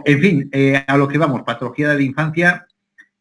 En fin, a lo que vamos, patología de la infancia.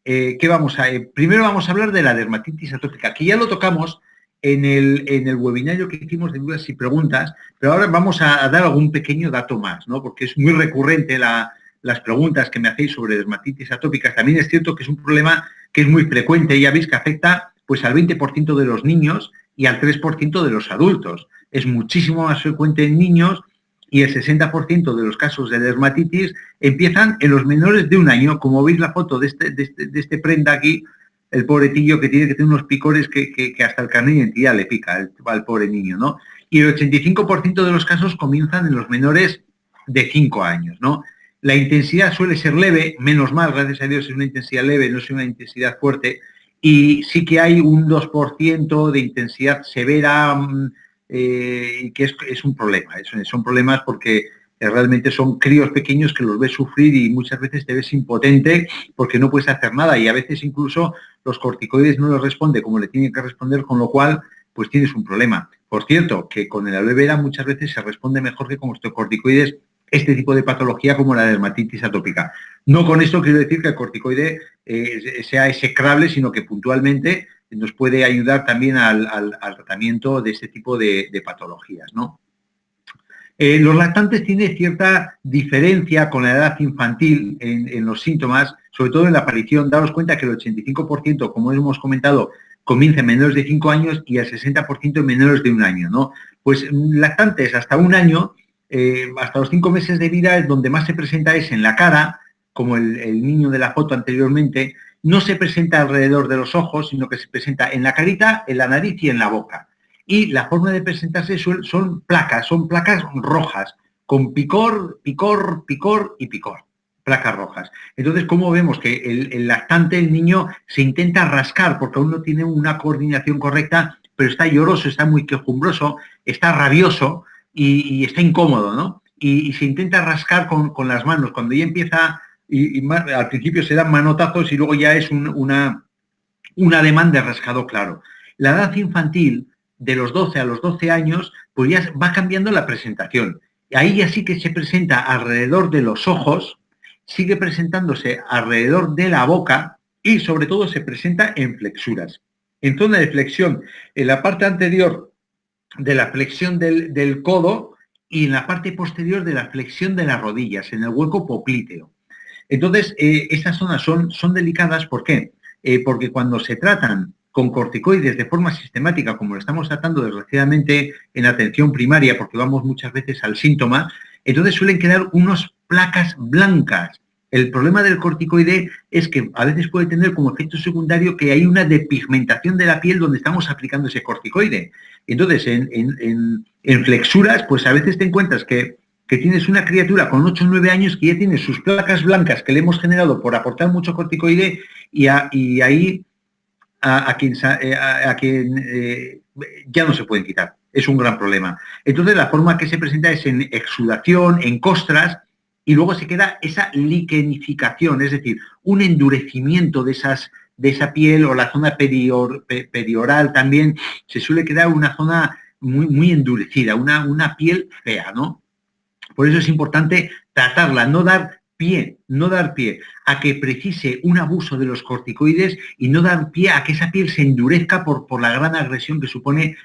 Primero vamos a hablar de la dermatitis atópica, que ya lo tocamos en el webinario que hicimos de dudas y preguntas, pero ahora vamos a dar algún pequeño dato más, ¿no? Porque es muy recurrente las preguntas que me hacéis sobre dermatitis atópicas. También es cierto que es un problema que es muy frecuente, ya veis que afecta pues al 20% de los niños y al 3% de los adultos. Es muchísimo más frecuente en niños y el 60% de los casos de dermatitis empiezan en los menores de 1 año. Como veis la foto de este prenda aquí, el pobrecillo que tiene que tener unos picores que hasta el carnet de identidad le pica al pobre niño, ¿no? Y el 85% de los casos comienzan en los menores de 5 años, ¿no? La intensidad suele ser leve, menos mal, gracias a Dios es una intensidad leve, no es una intensidad fuerte, y sí que hay un 2% de intensidad severa, que es un problema. Son problemas porque realmente son críos pequeños que los ves sufrir y muchas veces te ves impotente porque no puedes hacer nada y a veces incluso los corticoides no les responde como le tienen que responder, con lo cual pues tienes un problema. Por cierto, que con el aloe vera muchas veces se responde mejor que con los corticoides este tipo de patología como la dermatitis atópica. No con esto quiero decir que el corticoide sea execrable, sino que puntualmente nos puede ayudar también al tratamiento de este tipo de patologías, ¿no? Los lactantes tienen cierta diferencia con la edad infantil en los síntomas, sobre todo en la aparición. Daos cuenta que el 85%, como hemos comentado, comienza en menores de 5 años y el 60% en menores de 1 año, ¿no? Pues lactantes hasta 1 año, hasta los 5 meses de vida, es donde más se presenta es en la cara, como el niño de la foto anteriormente. No se presenta alrededor de los ojos, sino que se presenta en la carita, en la nariz y en la boca. Y la forma de presentarse son placas rojas, con picor, picor, picor y picor, placas rojas. Entonces, ¿cómo vemos que el lactante, el niño, se intenta rascar porque aún no tiene una coordinación correcta, pero está lloroso, está muy quejumbroso, está rabioso y está incómodo, ¿no? Y se intenta rascar con las manos. Cuando ya empieza, al principio se dan manotazos y luego ya es un ademán de rascado claro. La edad infantil, de los 12 a los 12 años, pues ya va cambiando la presentación. Ahí ya sí que se presenta alrededor de los ojos, sigue presentándose alrededor de la boca y sobre todo se presenta en flexuras. En zona de flexión, en la parte anterior de la flexión del codo y en la parte posterior de la flexión de las rodillas, en el hueco poplíteo. Entonces, estas zonas son delicadas, ¿por qué? Porque cuando se tratan con corticoides de forma sistemática, como lo estamos tratando desgraciadamente en atención primaria, porque vamos muchas veces al síntoma, entonces suelen quedar unas placas blancas. El problema del corticoide es que a veces puede tener como efecto secundario que hay una despigmentación de la piel donde estamos aplicando ese corticoide. Entonces, en flexuras, pues a veces te encuentras que tienes una criatura con 8 o 9 años que ya tiene sus placas blancas que le hemos generado por aportar mucho corticoide y ahí a quien ya no se pueden quitar. Es un gran problema. Entonces, la forma que se presenta es en exudación, en costras, y luego se queda esa liquenificación, es decir, un endurecimiento de esa piel, o la zona perioral también, se suele quedar una zona muy, muy endurecida, una piel fea, ¿no? Por eso es importante tratarla, no dar pie a que precise un abuso de los corticoides y no dar pie a que esa piel se endurezca por la gran agresión que supone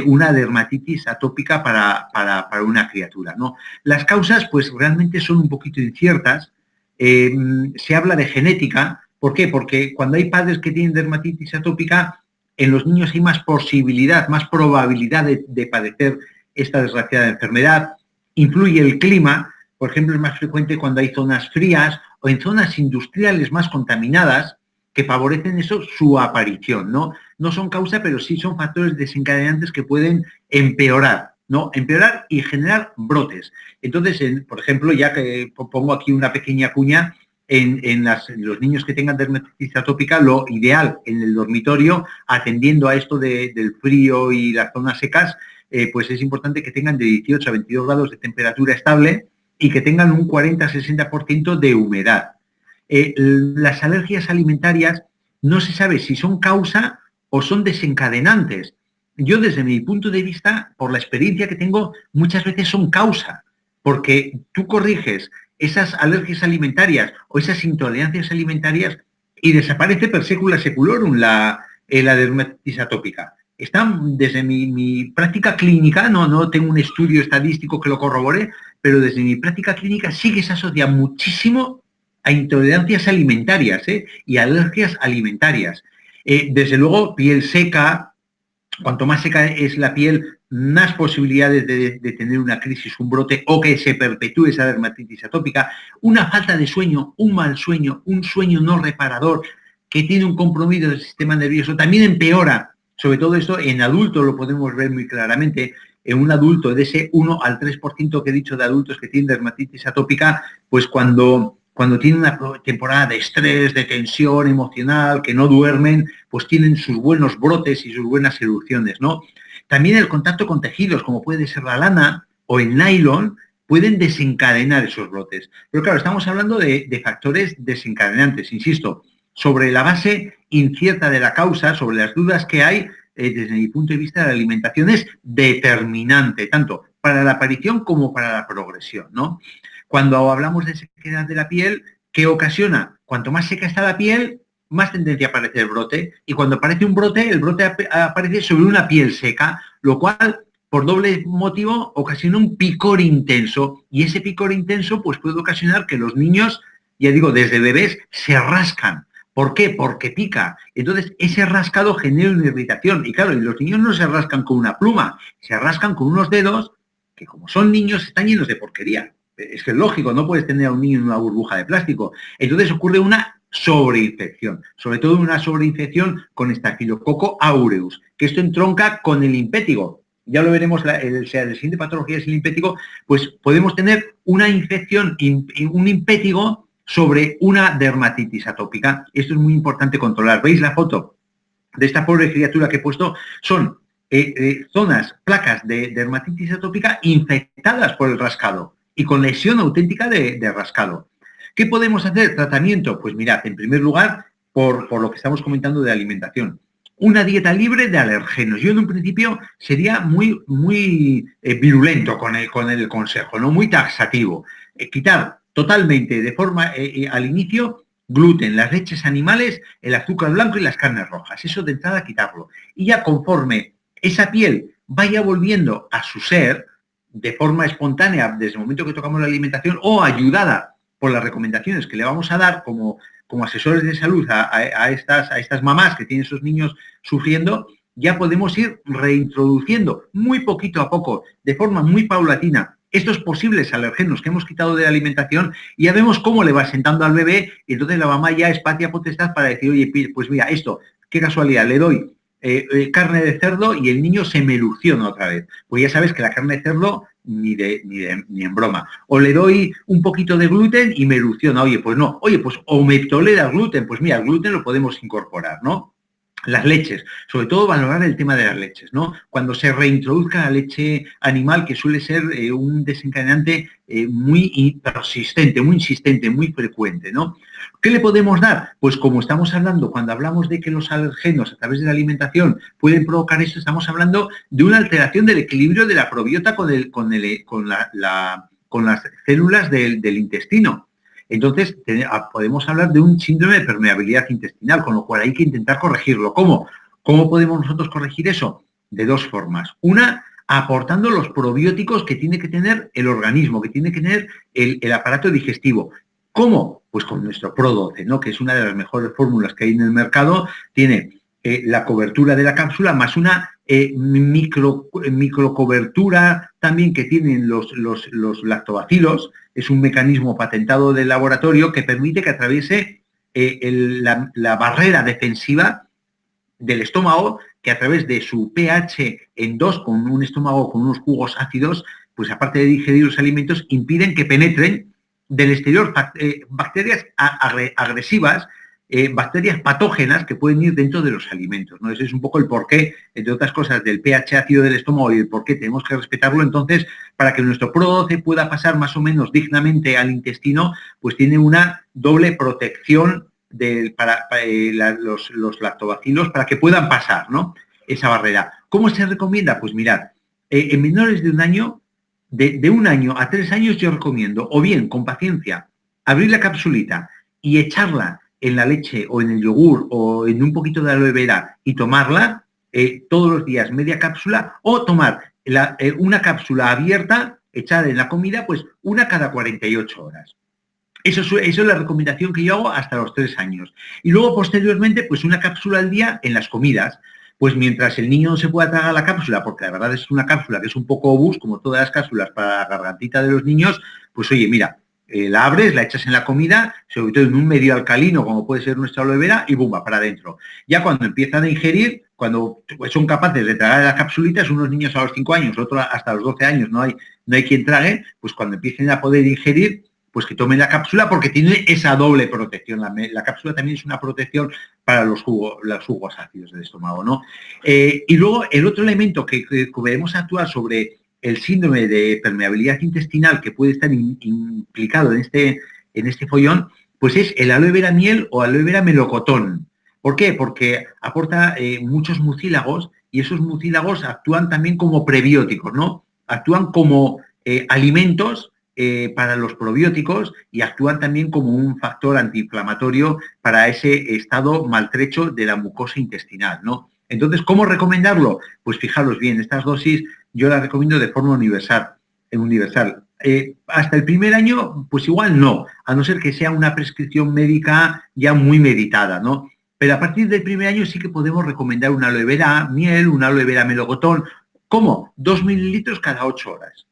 una dermatitis atópica para una criatura, ¿no? Las causas, pues realmente son un poquito inciertas. Se habla de genética. ¿Por qué? Porque cuando hay padres que tienen dermatitis atópica, en los niños hay más posibilidad, más probabilidad de padecer esta desgraciada enfermedad. Influye el clima, por ejemplo, es más frecuente cuando hay zonas frías o en zonas industriales más contaminadas que favorecen eso, su aparición, ¿no? No son causa, pero sí son factores desencadenantes que pueden empeorar, ¿no? Empeorar y generar brotes. Entonces, por ejemplo, ya que pongo aquí una pequeña cuña, en los niños que tengan dermatitis atópica, lo ideal en el dormitorio, atendiendo a esto del frío y las zonas secas, pues es importante que tengan de 18 a 22 grados de temperatura estable y que tengan un 40-60% de humedad. Las alergias alimentarias no se sabe si son causa o son desencadenantes. Yo, desde mi punto de vista, por la experiencia que tengo, muchas veces son causa, porque tú corriges esas alergias alimentarias o esas intolerancias alimentarias y desaparece per secula seculorum la dermatitis atópica. Está desde mi práctica clínica, no tengo un estudio estadístico que lo corrobore, pero desde mi práctica clínica sí que se asocia muchísimo a intolerancias alimentarias y alergias alimentarias. Desde luego, piel seca, cuanto más seca es la piel, más posibilidades de tener una crisis, un brote o que se perpetúe esa dermatitis atópica, una falta de sueño, un mal sueño, un sueño no reparador que tiene un compromiso del sistema nervioso, también empeora. Sobre todo esto en adultos lo podemos ver muy claramente. En un adulto, de ese 1 al 3% que he dicho de adultos que tienen dermatitis atópica, pues cuando tienen una temporada de estrés, de tensión emocional, que no duermen, pues tienen sus buenos brotes y sus buenas erupciones, ¿no? También el contacto con tejidos, como puede ser la lana o el nylon, pueden desencadenar esos brotes. Pero claro, estamos hablando de factores desencadenantes, insisto, sobre la base incierta de la causa, sobre las dudas que hay, desde mi punto de vista, la alimentación es determinante, tanto para la aparición como para la progresión, ¿no? Cuando hablamos de sequedad de la piel, ¿qué ocasiona? Cuanto más seca está la piel, más tendencia a aparecer brote. Y cuando aparece un brote, el brote aparece sobre una piel seca, lo cual, por doble motivo, ocasiona un picor intenso. Y ese picor intenso pues, puede ocasionar que los niños, ya digo, desde bebés, se rascan. ¿Por qué? Porque pica. Entonces, ese rascado genera una irritación. Y claro, y los niños no se rascan con una pluma, se rascan con unos dedos que, como son niños, están llenos de porquería. Es que es lógico, no puedes tener a un niño en una burbuja de plástico. Entonces ocurre una sobreinfección, sobre todo una sobreinfección con Staphylococcus aureus, que esto entronca con el impétigo. Ya lo veremos, la siguiente patología es el impétigo, pues podemos tener una infección, un impétigo sobre una dermatitis atópica. Esto es muy importante controlar. ¿Veis la foto de esta pobre criatura que he puesto? Son zonas, placas de dermatitis atópica infectadas por el rascado y con lesión auténtica de rascado. ¿Qué podemos hacer? Tratamiento. Pues mirad, en primer lugar, por lo que estamos comentando de alimentación. Una dieta libre de alergenos. Yo en un principio sería muy virulento con el consejo, ¿no? Muy taxativo. Quitar totalmente, de forma, al inicio, gluten, las leches animales, el azúcar blanco y las carnes rojas. Eso de entrada quitarlo. Y ya conforme esa piel vaya volviendo a su ser, de forma espontánea, desde el momento que tocamos la alimentación o ayudada por las recomendaciones que le vamos a dar como asesores de salud a estas mamás que tienen esos niños sufriendo, ya podemos ir reintroduciendo muy poquito a poco, de forma muy paulatina, estos posibles alergenos que hemos quitado de la alimentación y ya vemos cómo le va sentando al bebé y entonces la mamá ya es patria potestad para decir, oye, pues mira, esto, qué casualidad, le doy carne de cerdo y el niño se me erupciona otra vez. Pues ya sabes que la carne de cerdo ni en broma. O le doy un poquito de gluten y me erupciona. Oye, pues no. Oye, pues o me tolera el gluten. Pues mira, el gluten lo podemos incorporar, ¿no? Las leches, sobre todo valorar el tema de las leches, ¿no? Cuando se reintroduzca la leche animal, que suele ser un desencadenante muy persistente, muy insistente, muy frecuente, ¿no? ¿Qué le podemos dar? Pues como estamos hablando, cuando hablamos de que los alergenos a través de la alimentación pueden provocar esto, estamos hablando de una alteración del equilibrio de la probiota con las células del intestino. Entonces, podemos hablar de un síndrome de permeabilidad intestinal, con lo cual hay que intentar corregirlo. ¿Cómo? ¿Cómo podemos nosotros corregir eso? De dos formas. Una, aportando los probióticos que tiene que tener el organismo, que tiene que tener el aparato digestivo. ¿Cómo? Pues con nuestro Pro12, ¿no? Que es una de las mejores fórmulas que hay en el mercado. Tiene la cobertura de la cápsula más una microcobertura también que tienen los lactobacilos. Es un mecanismo patentado del laboratorio que permite que atraviese la barrera defensiva del estómago, que a través de su pH en 2, con un estómago con unos jugos ácidos, pues aparte de digerir los alimentos, impiden que penetren del exterior bacterias agresivas, bacterias patógenas que pueden ir dentro de los alimentos, ¿no? Ese es un poco el porqué, entre otras cosas, del pH ácido del estómago y el por qué tenemos que respetarlo. Entonces, para que nuestro Pro12 pueda pasar más o menos dignamente al intestino, pues tiene una doble protección para los lactobacilos para que puedan pasar, ¿no? Esa barrera. ¿Cómo se recomienda? Pues mirad, en menores de un año de 1 año a 3 años yo recomiendo, o bien con paciencia, abrir la capsulita y echarla en la leche o en el yogur o en un poquito de aloe vera y tomarla todos los días media cápsula, o tomar una cápsula abierta, echada en la comida, pues una cada 48 horas. Eso es la recomendación que yo hago hasta los 3 años. Y luego, posteriormente, pues una cápsula al día en las comidas. Pues mientras el niño no se pueda tragar la cápsula, porque la verdad es una cápsula que es un poco obús, como todas las cápsulas para la gargantita de los niños, pues oye, mira, la abres, la echas en la comida, sobre todo en un medio alcalino, como puede ser nuestra aloe vera, y ¡bumba!, para adentro. Ya cuando empiezan a ingerir, cuando pues, son capaces de tragar las capsulitas, unos niños a los 5 años, otros hasta los 12 años, no hay quien trague, pues cuando empiecen a poder ingerir, pues que tomen la cápsula, porque tiene esa doble protección. La cápsula también es una protección para los jugos ácidos del estómago, ¿no? Y luego el otro elemento que debemos actuar sobre el síndrome de permeabilidad intestinal que puede estar implicado en este follón, pues es el aloe vera miel o aloe vera melocotón. ¿Por qué? Porque aporta muchos mucílagos, y esos mucílagos actúan también como prebióticos, ¿no? Actúan como alimentos para los probióticos, y actúan también como un factor antiinflamatorio para ese estado maltrecho de la mucosa intestinal, ¿no? Entonces, ¿cómo recomendarlo? Pues fijaros bien, estas dosis yo las recomiendo de forma universal. Hasta el primer año, pues igual no, a no ser que sea una prescripción médica ya muy meditada, ¿no? Pero a partir del primer año sí que podemos recomendar una aloe vera miel, una aloe vera melocotón. ¿Cómo? 2 mililitros cada 8 horas.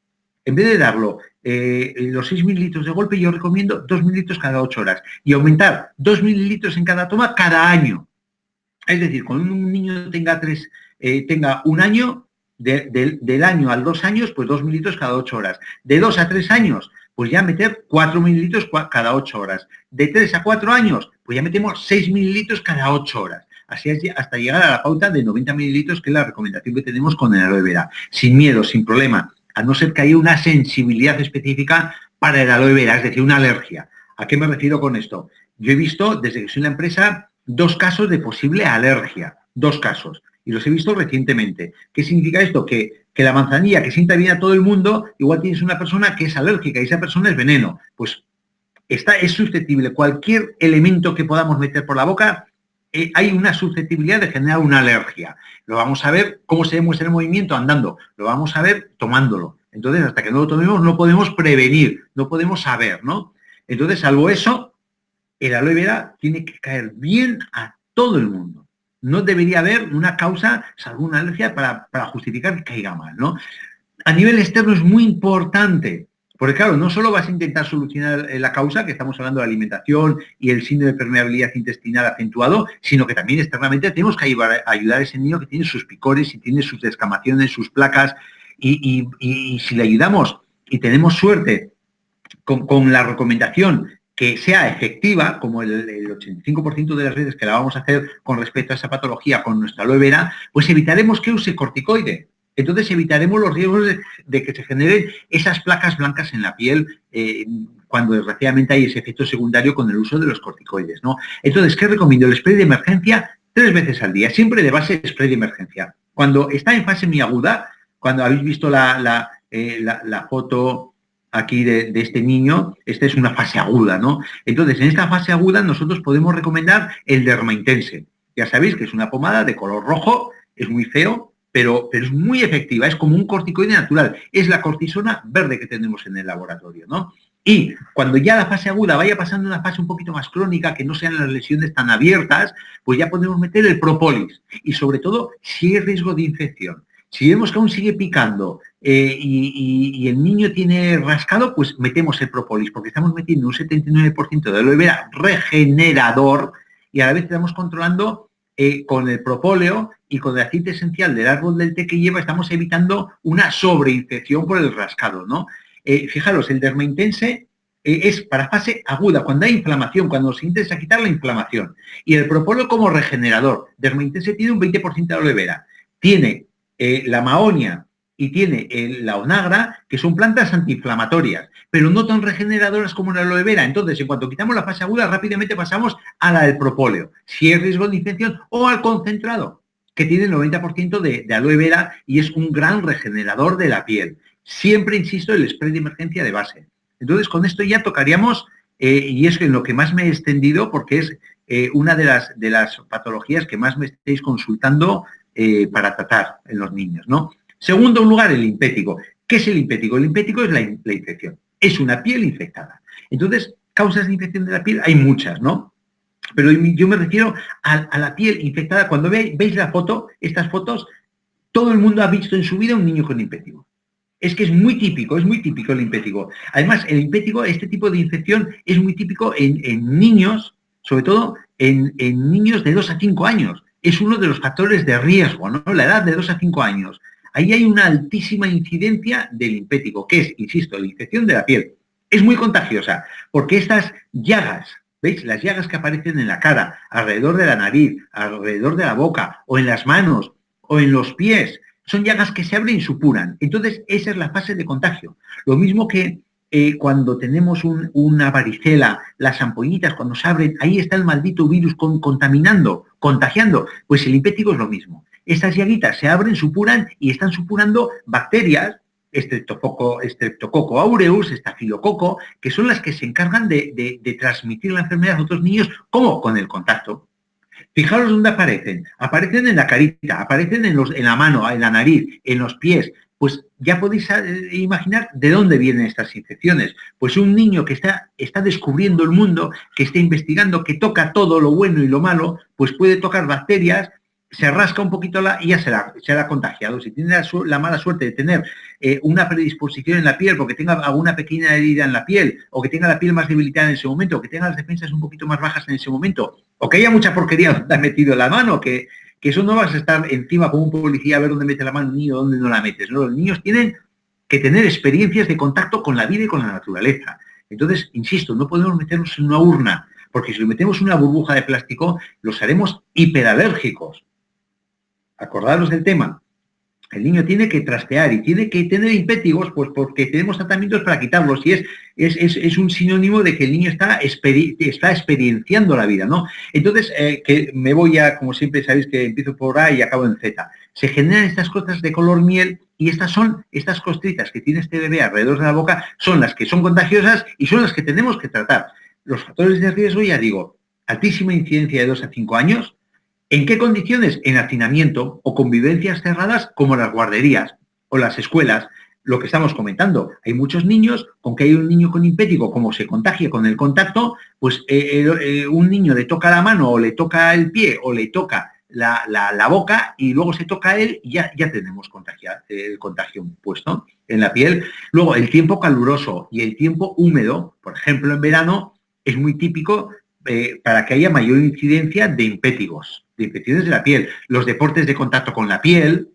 En vez de darlo los 6 mililitros de golpe, yo recomiendo 2 mililitros cada 8 horas y aumentar 2 mililitros en cada toma cada año. Es decir, cuando un niño tenga 1 año, del año al 2 años, pues 2 mililitros cada 8 horas. De 2 a 3 años, pues ya meter 4 mililitros cada 8 horas. De 3 a 4 años, pues ya metemos 6 mililitros cada 8 horas. Así es, hasta llegar a la pauta de 90 mililitros, que es la recomendación que tenemos con el aloe vera. Sin miedo, sin problema, a no ser que haya una sensibilidad específica para el aloe vera, es decir, una alergia. ¿A qué me refiero con esto? Yo he visto, desde que soy en la empresa, 2 casos de posible alergia. 2 casos. Y los he visto recientemente. ¿Qué significa esto? Que la manzanilla, que sienta bien a todo el mundo, igual tienes una persona que es alérgica y esa persona es veneno. Pues es susceptible. Cualquier elemento que podamos meter por la boca, hay una susceptibilidad de generar una alergia. Lo vamos a ver cómo se demuestra el movimiento andando. Lo vamos a ver tomándolo. Entonces, hasta que no lo tomemos, no podemos prevenir, no podemos saber, ¿no? Entonces, salvo eso, el aloe vera tiene que caer bien a todo el mundo. No debería haber una causa, salvo una alergia, para justificar que caiga mal, ¿no? A nivel externo es muy importante, porque claro, no solo vas a intentar solucionar la causa, que estamos hablando de alimentación y el síndrome de permeabilidad intestinal acentuado, sino que también externamente tenemos que ayudar a ese niño que tiene sus picores y tiene sus descamaciones, sus placas, y si le ayudamos y tenemos suerte con la recomendación que sea efectiva, como el 85% de las veces que la vamos a hacer con respecto a esa patología con nuestra aloe vera, pues evitaremos que use corticoide. Entonces evitaremos los riesgos de que se generen esas placas blancas en la piel cuando desgraciadamente hay ese efecto secundario con el uso de los corticoides, ¿no? Entonces, ¿qué recomiendo? El spray de emergencia 3 veces al día, siempre de base spray de emergencia. Cuando está en fase muy aguda, cuando habéis visto la foto aquí de este niño, esta es una fase aguda, ¿no? Entonces, en esta fase aguda nosotros podemos recomendar el Dermaintense. Ya sabéis que es una pomada de color rojo, es muy feo, pero es muy efectiva, es como un corticoide natural, es la cortisona verde que tenemos en el laboratorio, ¿no? Y cuando ya la fase aguda vaya pasando a una fase un poquito más crónica, que no sean las lesiones tan abiertas, pues ya podemos meter el Propolis. Y sobre todo, si hay riesgo de infección. Si vemos que aún sigue picando y el niño tiene rascado, pues metemos el Propolis, porque estamos metiendo un 79% de aloe vera regenerador y a la vez estamos controlando con el propóleo y con el aceite esencial del árbol del té que lleva, estamos evitando una sobreinfección por el rascado, ¿no? Fijaros, el Dermaintense es para fase aguda, cuando hay inflamación, cuando se intenta quitar la inflamación. Y el propóleo como regenerador. Dermaintense tiene un 20% de aloe vera. Tiene la mahonia y tiene la onagra, que son plantas antiinflamatorias, pero no tan regeneradoras como la aloe vera. Entonces, en cuanto quitamos la fase aguda, rápidamente pasamos a la del propóleo, si hay riesgo de infección, o al concentrado, que tiene el 90% de aloe vera y es un gran regenerador de la piel. siempre, insisto, el spray de emergencia de base. Entonces, con esto ya tocaríamos, y es en lo que más me he extendido, porque es una de las patologías que más me estáis consultando para tratar en los niños, ¿no? Segundo lugar, el limpético. ¿Qué es el limpético? El limpético es la infección. Es una piel infectada. Entonces, causas de infección de la piel hay muchas, ¿no? Pero yo me refiero a la piel infectada. Cuando veis la foto, estas fotos, todo el mundo ha visto en su vida un niño con limpético. Es que es muy típico el limpético. Además, el limpético, este tipo de infección, es muy típico en niños, sobre todo en niños de 2 a 5 años. Es uno de los factores de riesgo, ¿no? La edad de 2 a 5 años. Ahí hay una altísima incidencia del limpético, que es, insisto, la infección de la piel. Es muy contagiosa, porque estas llagas, ¿veis? Las llagas que aparecen en la cara, alrededor de la nariz, alrededor de la boca, o en las manos, o en los pies, son llagas que se abren y supuran. Entonces, esa es la fase de contagio. Lo mismo que cuando tenemos una varicela, las ampollitas, cuando se abren, ahí está el maldito virus contaminando, contagiando. Pues el limpético es lo mismo. Estas llaguitas se abren, supuran y están supurando bacterias, Streptococcus aureus, estafilococo, que son las que se encargan de transmitir la enfermedad a otros niños, ¿cómo? Con el contacto. Fijaros dónde aparecen. Aparecen en la carita, aparecen en la mano, en la nariz, en los pies. Pues ya podéis imaginar de dónde vienen estas infecciones. Pues un niño que está descubriendo el mundo, que está investigando, que toca todo lo bueno y lo malo, pues puede tocar bacterias, se rasca un poquito y ya se la ha contagiado. Si tiene la mala suerte de tener una predisposición en la piel, porque tenga alguna pequeña herida en la piel, o que tenga la piel más debilitada en ese momento, o que tenga las defensas un poquito más bajas en ese momento, o que haya mucha porquería donde ha metido la mano, que eso no vas a estar encima como un policía a ver dónde mete la mano un niño, dónde no la metes. ¿No? Los niños tienen que tener experiencias de contacto con la vida y con la naturaleza. Entonces, insisto, no podemos meternos en una urna, porque si lo metemos en una burbuja de plástico, los haremos hiperalérgicos. Acordaros del tema. El niño tiene que trastear y tiene que tener limpéticos, pues porque tenemos tratamientos para quitarlos. Y es un sinónimo de que el niño está experienciando la vida, ¿no? Entonces, que me voy a, como siempre sabéis que empiezo por A y acabo en Z. Se generan estas cosas de color miel y estas costritas que tiene este bebé alrededor de la boca son las que son contagiosas y son las que tenemos que tratar. Los factores de riesgo, ya digo, altísima incidencia de 2 a 5 años. ¿En qué condiciones? En hacinamiento o convivencias cerradas como las guarderías o las escuelas. Lo que estamos comentando, hay muchos niños, con que hay un niño con limpético, como se contagie con el contacto, pues un niño le toca la mano o le toca el pie o le toca la boca y luego se toca a él y ya tenemos el contagio puesto en la piel. Luego, el tiempo caluroso y el tiempo húmedo, por ejemplo, en verano, es muy típico para que haya mayor incidencia de impétigos, de infecciones de la piel. Los deportes de contacto con la piel.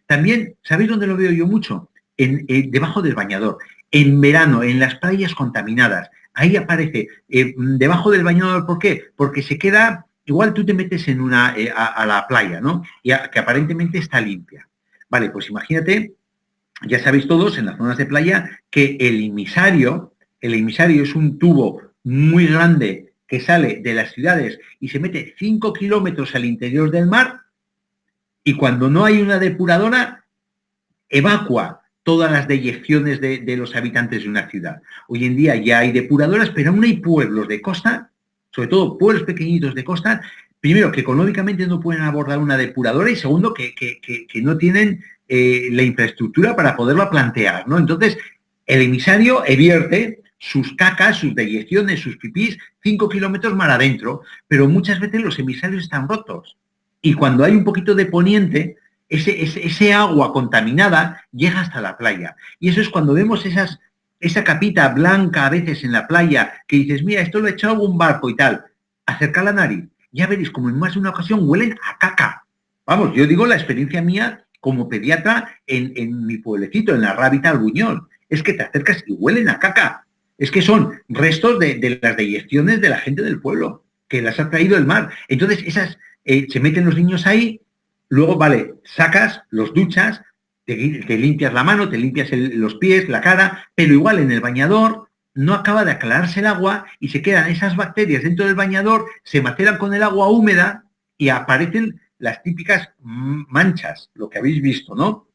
También, ¿sabéis dónde lo veo yo mucho? Debajo del bañador. En verano, en las playas contaminadas. Ahí aparece debajo del bañador. ¿Por qué? Porque se queda, igual tú te metes a la playa, ¿no? Que aparentemente está limpia. Vale, pues imagínate, ya sabéis todos, en las zonas de playa, que el emisario es un tubo muy grande que sale de las ciudades y se mete 5 kilómetros al interior del mar y cuando no hay una depuradora, evacua todas las deyecciones de los habitantes de una ciudad. Hoy en día ya hay depuradoras, pero aún hay pueblos de costa, sobre todo pueblos pequeñitos de costa, primero, que económicamente no pueden abordar una depuradora y segundo, que no tienen la infraestructura para poderla plantear, ¿no? Entonces, el emisario vierte sus cacas, sus deyecciones, sus pipís, 5 kilómetros mar adentro, pero muchas veces los emisarios están rotos. Y cuando hay un poquito de poniente, ese agua contaminada llega hasta la playa. Y eso es cuando vemos esa capita blanca a veces en la playa, que dices, mira, esto lo ha echado un barco y tal. Acerca la nariz. Ya veréis como en más de una ocasión huelen a caca. Vamos, yo digo la experiencia mía como pediatra en mi pueblecito, en la Rábita Albuñol. Es que te acercas y huelen a caca. Es que son restos de las deyecciones de la gente del pueblo, que las ha traído el mar. Entonces, se meten los niños ahí, luego, vale, sacas, los duchas, te limpias la mano, te limpias los pies, la cara, pero igual en el bañador no acaba de aclararse el agua y se quedan esas bacterias dentro del bañador, se maceran con el agua húmeda y aparecen las típicas manchas, lo que habéis visto, ¿no?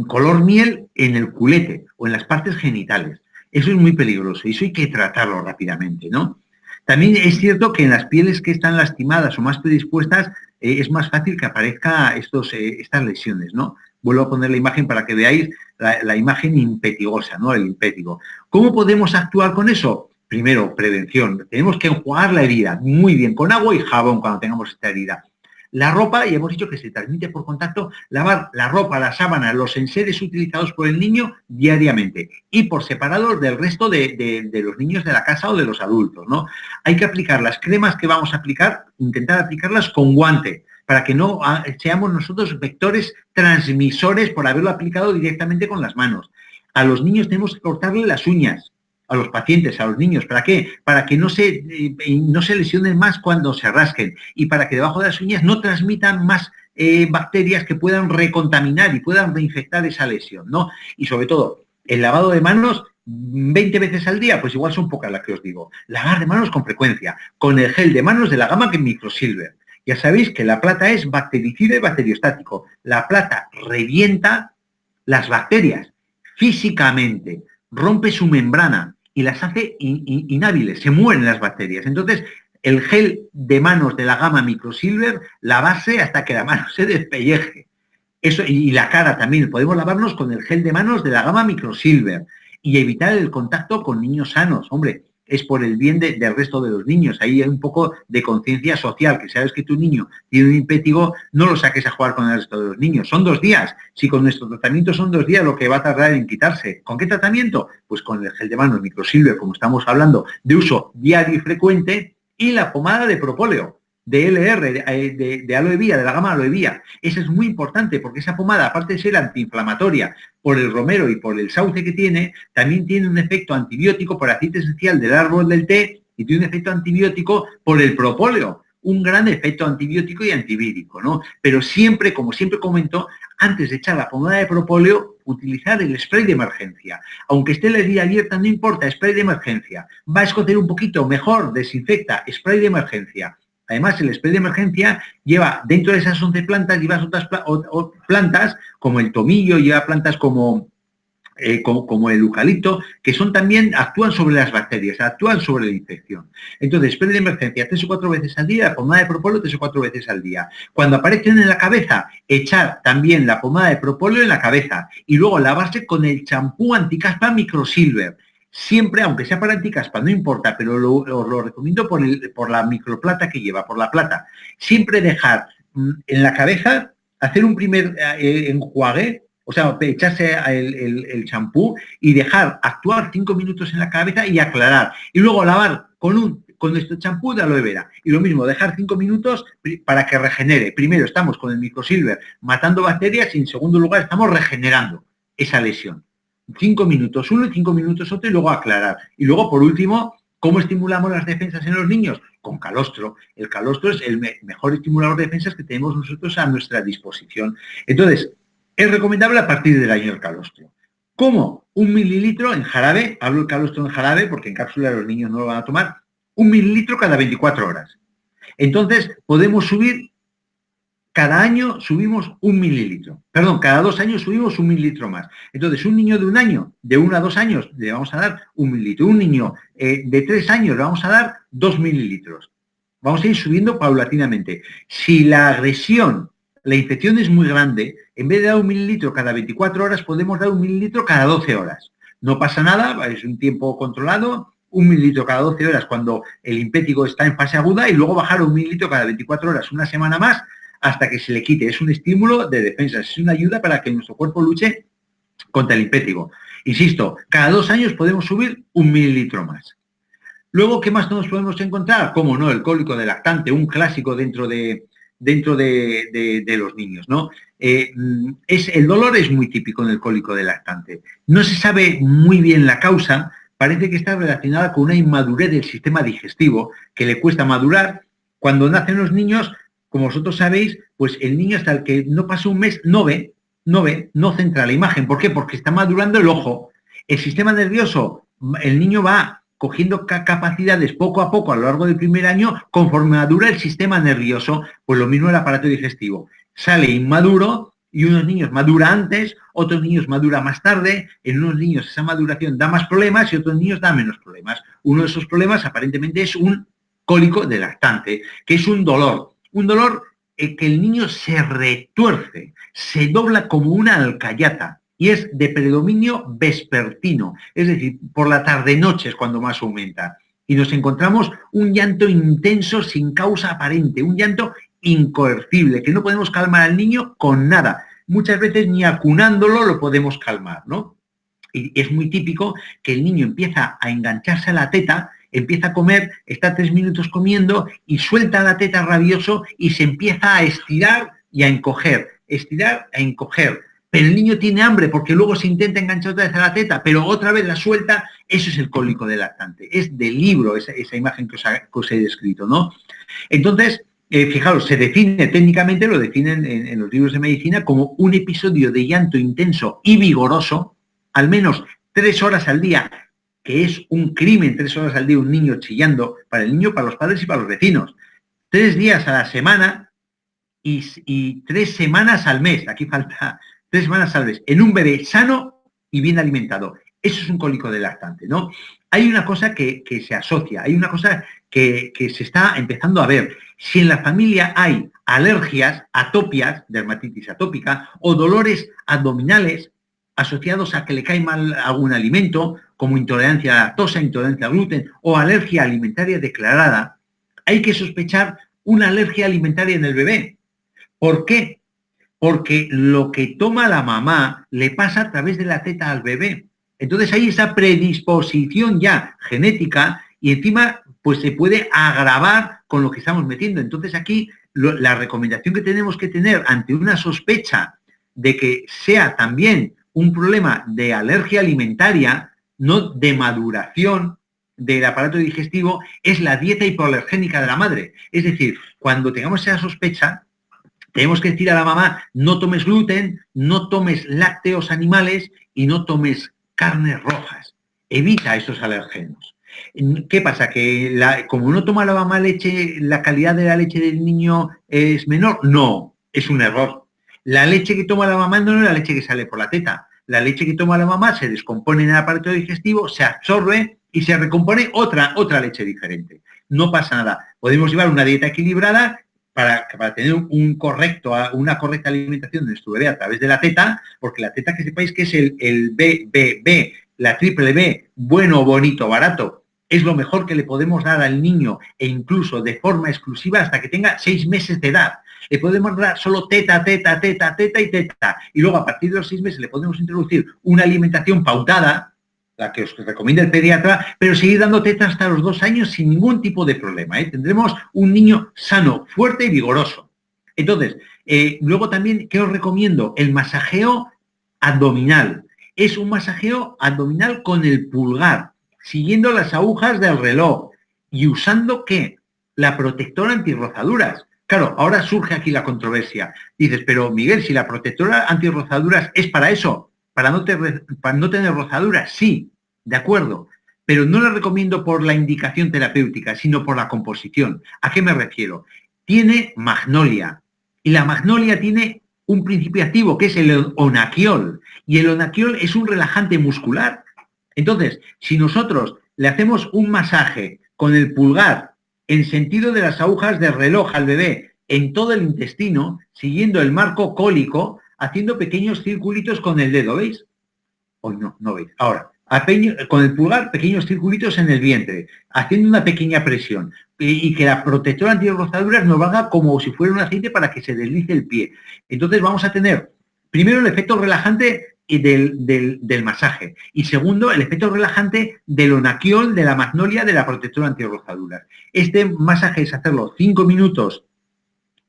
color miel en el culete o en las partes genitales. Eso es muy peligroso y eso hay que tratarlo rápidamente, ¿no? También es cierto que en las pieles que están lastimadas o más predispuestas es más fácil que aparezcan estas lesiones, ¿no? Vuelvo a poner la imagen para que veáis la imagen impetigosa, ¿no? El impétigo. ¿Cómo podemos actuar con eso? Primero, prevención. Tenemos que enjuagar la herida muy bien, con agua y jabón cuando tengamos esta herida. La ropa, ya hemos dicho que se transmite por contacto, lavar la ropa, las sábanas, los enseres utilizados por el niño diariamente y por separado del resto de los niños de la casa o de los adultos, ¿no? Hay que aplicar las cremas que vamos a aplicar, intentar aplicarlas con guante, para que no seamos nosotros vectores transmisores por haberlo aplicado directamente con las manos. A los niños tenemos que cortarle las uñas, a los pacientes, a los niños. ¿Para qué? Para que no se lesionen más cuando se rasquen y para que debajo de las uñas no transmitan más bacterias que puedan recontaminar y puedan reinfectar esa lesión, ¿no? Y sobre todo, el lavado de manos 20 veces al día, pues igual son pocas las que os digo. Lavar de manos con frecuencia, con el gel de manos de la gama Microsilver. Ya sabéis que la plata es bactericida y bacteriostático. La plata revienta las bacterias físicamente, rompe su membrana y las hace inhábiles, se mueren las bacterias. Entonces, el gel de manos de la gama Microsilver, la base hasta que la mano se despelleje. Eso, y la cara también, podemos lavarnos con el gel de manos de la gama Microsilver y evitar el contacto con niños sanos. Hombre, es por el bien del resto de los niños. Ahí hay un poco de conciencia social, que sabes que tu niño tiene un impétigo, no lo saques a jugar con el resto de los niños. Son 2 días. Si con nuestro tratamiento son 2 días lo que va a tardar en quitarse. ¿Con qué tratamiento? Pues con el gel de manos Microsilver, como estamos hablando, de uso diario y frecuente, y la pomada de propóleo, de LR, de aloe vera, de la gama aloe vera. Esa es muy importante porque esa pomada, aparte de ser antiinflamatoria por el romero y por el sauce que tiene, también tiene un efecto antibiótico por aceite esencial del árbol del té y tiene un efecto antibiótico por el propóleo. Un gran efecto antibiótico y antivírico, ¿no? Pero siempre, como siempre comento, antes de echar la pomada de propóleo, utilizar el spray de emergencia. Aunque esté la herida abierta, no importa, spray de emergencia. Va a escocer un poquito, mejor, desinfecta, spray de emergencia. Además, el spray de emergencia lleva, dentro de esas 11 plantas, lleva otras plantas, como el tomillo, lleva plantas como el eucalipto, que son también, actúan sobre las bacterias, actúan sobre la infección. Entonces, spray de emergencia 3 o 4 veces al día, la pomada de propóleo 3 o 4 veces al día. Cuando aparecen en la cabeza, echar también la pomada de propóleo en la cabeza y luego lavarse con el champú anticaspa Microsilver. Siempre, aunque sea para anticaspa, no importa, pero os lo recomiendo por la microplata que lleva, por la plata. Siempre dejar en la cabeza, hacer un primer enjuague, o sea, echarse el champú y dejar actuar 5 minutos en la cabeza y aclarar. Y luego lavar con nuestro champú de aloe vera. Y lo mismo, dejar 5 minutos para que regenere. Primero estamos con el Microsilver matando bacterias y en segundo lugar estamos regenerando esa lesión. 5 minutos uno y 5 minutos otro y luego aclarar. Y luego, por último, ¿cómo estimulamos las defensas en los niños? Con calostro. El calostro es el mejor estimulador de defensas que tenemos nosotros a nuestra disposición. Entonces, es recomendable a partir del año el calostro. ¿Cómo? 1 mililitro en jarabe, hablo del calostro en jarabe porque en cápsula los niños no lo van a tomar, 1 mililitro cada 24 horas. Entonces, podemos subir, cada año subimos 1 mililitro. Perdón, cada 2 años subimos 1 mililitro más. Entonces, un niño de 1 año, de 1 a 2 años, le vamos a dar 1 mililitro. Un niño de 3 años le vamos a dar 2 mililitros. Vamos a ir subiendo paulatinamente. Si la agresión, la infección es muy grande, en vez de dar 1 mililitro cada 24 horas, podemos dar 1 mililitro cada 12 horas. No pasa nada, es un tiempo controlado, 1 mililitro cada 12 horas cuando el impétigo está en fase aguda y luego bajar 1 mililitro cada 24 horas, una semana más, hasta que se le quite. Es un estímulo de defensa, es una ayuda para que nuestro cuerpo luche contra el impétigo. Insisto, cada 2 años podemos subir 1 mililitro más. Luego, ¿qué más nos podemos encontrar? Cómo no, el cólico de lactante, un clásico dentro de los niños, ¿no? El dolor es muy típico en el cólico de lactante. No se sabe muy bien la causa, parece que está relacionada con una inmadurez del sistema digestivo, que le cuesta madurar. Cuando nacen los niños, como vosotros sabéis, pues el niño hasta el que no pasa un mes no ve, no centra la imagen. ¿Por qué? Porque está madurando el ojo. El sistema nervioso, el niño va cogiendo capacidades poco a poco a lo largo del primer año, conforme madura el sistema nervioso, pues lo mismo el aparato digestivo. Sale inmaduro y unos niños madura antes, otros niños madura más tarde, en unos niños esa maduración da más problemas y otros niños da menos problemas. Uno de esos problemas aparentemente es un cólico de lactante, que es un dolor que el niño se retuerce, se dobla como una alcayata y es de predominio vespertino, es decir, por la tarde-noche es cuando más aumenta. Y nos encontramos un llanto intenso sin causa aparente, un llanto incoercible, que no podemos calmar al niño con nada. Muchas veces ni acunándolo lo podemos calmar, ¿no? Y es muy típico que el niño empieza a engancharse a la teta, empieza a comer, está 3 minutos comiendo y suelta la teta rabioso y se empieza a estirar y a encoger, estirar a encoger. Pero el niño tiene hambre porque luego se intenta enganchar otra vez a la teta, pero otra vez la suelta. Eso es el cólico del lactante. Es del libro esa imagen que os he descrito, ¿no? Entonces, fijaros, se define técnicamente, lo definen en los libros de medicina como un episodio de llanto intenso y vigoroso, al menos 3 horas al día, que es un crimen, 3 horas al día un niño chillando, para el niño, para los padres y para los vecinos. 3 días a la semana y 3 semanas al mes. Aquí falta 3 semanas al mes. En un bebé sano y bien alimentado. Eso es un cólico de lactante, ¿no? Hay una cosa que se asocia, hay una cosa que se está empezando a ver. Si en la familia hay alergias, atopias, dermatitis atópica, o dolores abdominales asociados a que le cae mal algún alimento, como intolerancia a la lactosa, intolerancia al gluten o alergia alimentaria declarada, hay que sospechar una alergia alimentaria en el bebé. ¿Por qué? Porque lo que toma la mamá le pasa a través de la teta al bebé. Entonces hay esa predisposición ya genética y encima pues se puede agravar con lo que estamos metiendo. Entonces aquí la recomendación que tenemos que tener ante una sospecha de que sea también un problema de alergia alimentaria, no de maduración del aparato digestivo, es la dieta hipoalergénica de la madre. Es decir, cuando tengamos esa sospecha, tenemos que decir a la mamá, no tomes gluten, no tomes lácteos animales y no tomes carnes rojas. Evita esos alérgenos. ¿Qué pasa? ¿Que como no toma la mamá leche, la calidad de la leche del niño es menor? No, es un error. La leche que toma la mamá no es la leche que sale por la teta. La leche que toma la mamá se descompone en el aparato digestivo, se absorbe y se recompone otra leche diferente. No pasa nada. Podemos llevar una dieta equilibrada para tener una correcta alimentación de nuestro bebé a través de la teta, porque la teta, que sepáis que es el BBB, la triple B, bueno, bonito, barato, es lo mejor que le podemos dar al niño e incluso de forma exclusiva hasta que tenga 6 meses de edad. Le podemos dar solo teta, teta, teta, teta y teta. Y luego a partir de los 6 meses le podemos introducir una alimentación pautada, la que os recomienda el pediatra, pero seguir dando teta hasta los 2 años sin ningún tipo de problema. Tendremos un niño sano, fuerte y vigoroso. Entonces, luego también, ¿qué os recomiendo? El masajeo abdominal. Es un masajeo abdominal con el pulgar, siguiendo las agujas del reloj y usando, ¿qué? La protectora antirrozaduras. Claro, ahora surge aquí la controversia. Dices, pero Miguel, si la protectora antirrozaduras es para eso, para no tener rozaduras, sí, de acuerdo, pero no la recomiendo por la indicación terapéutica, sino por la composición. ¿A qué me refiero? Tiene magnolia, y la magnolia tiene un principio activo, que es el onaquiol, y el onaquiol es un relajante muscular. Entonces, si nosotros le hacemos un masaje con el pulgar en sentido de las agujas del reloj al bebé en todo el intestino, siguiendo el marco cólico, haciendo pequeños circulitos con el dedo, ¿veis? Hoy no veis. Ahora, con el pulgar, pequeños circulitos en el vientre, haciendo una pequeña presión y que la protectora antirrozaduras nos haga como si fuera un aceite para que se deslice el pie. Entonces vamos a tener, primero, el efecto relajante del masaje y segundo, el efecto relajante del onaquiol, de la magnolia, de la protectora antirrozaduras. Este masaje es hacerlo 5 minutos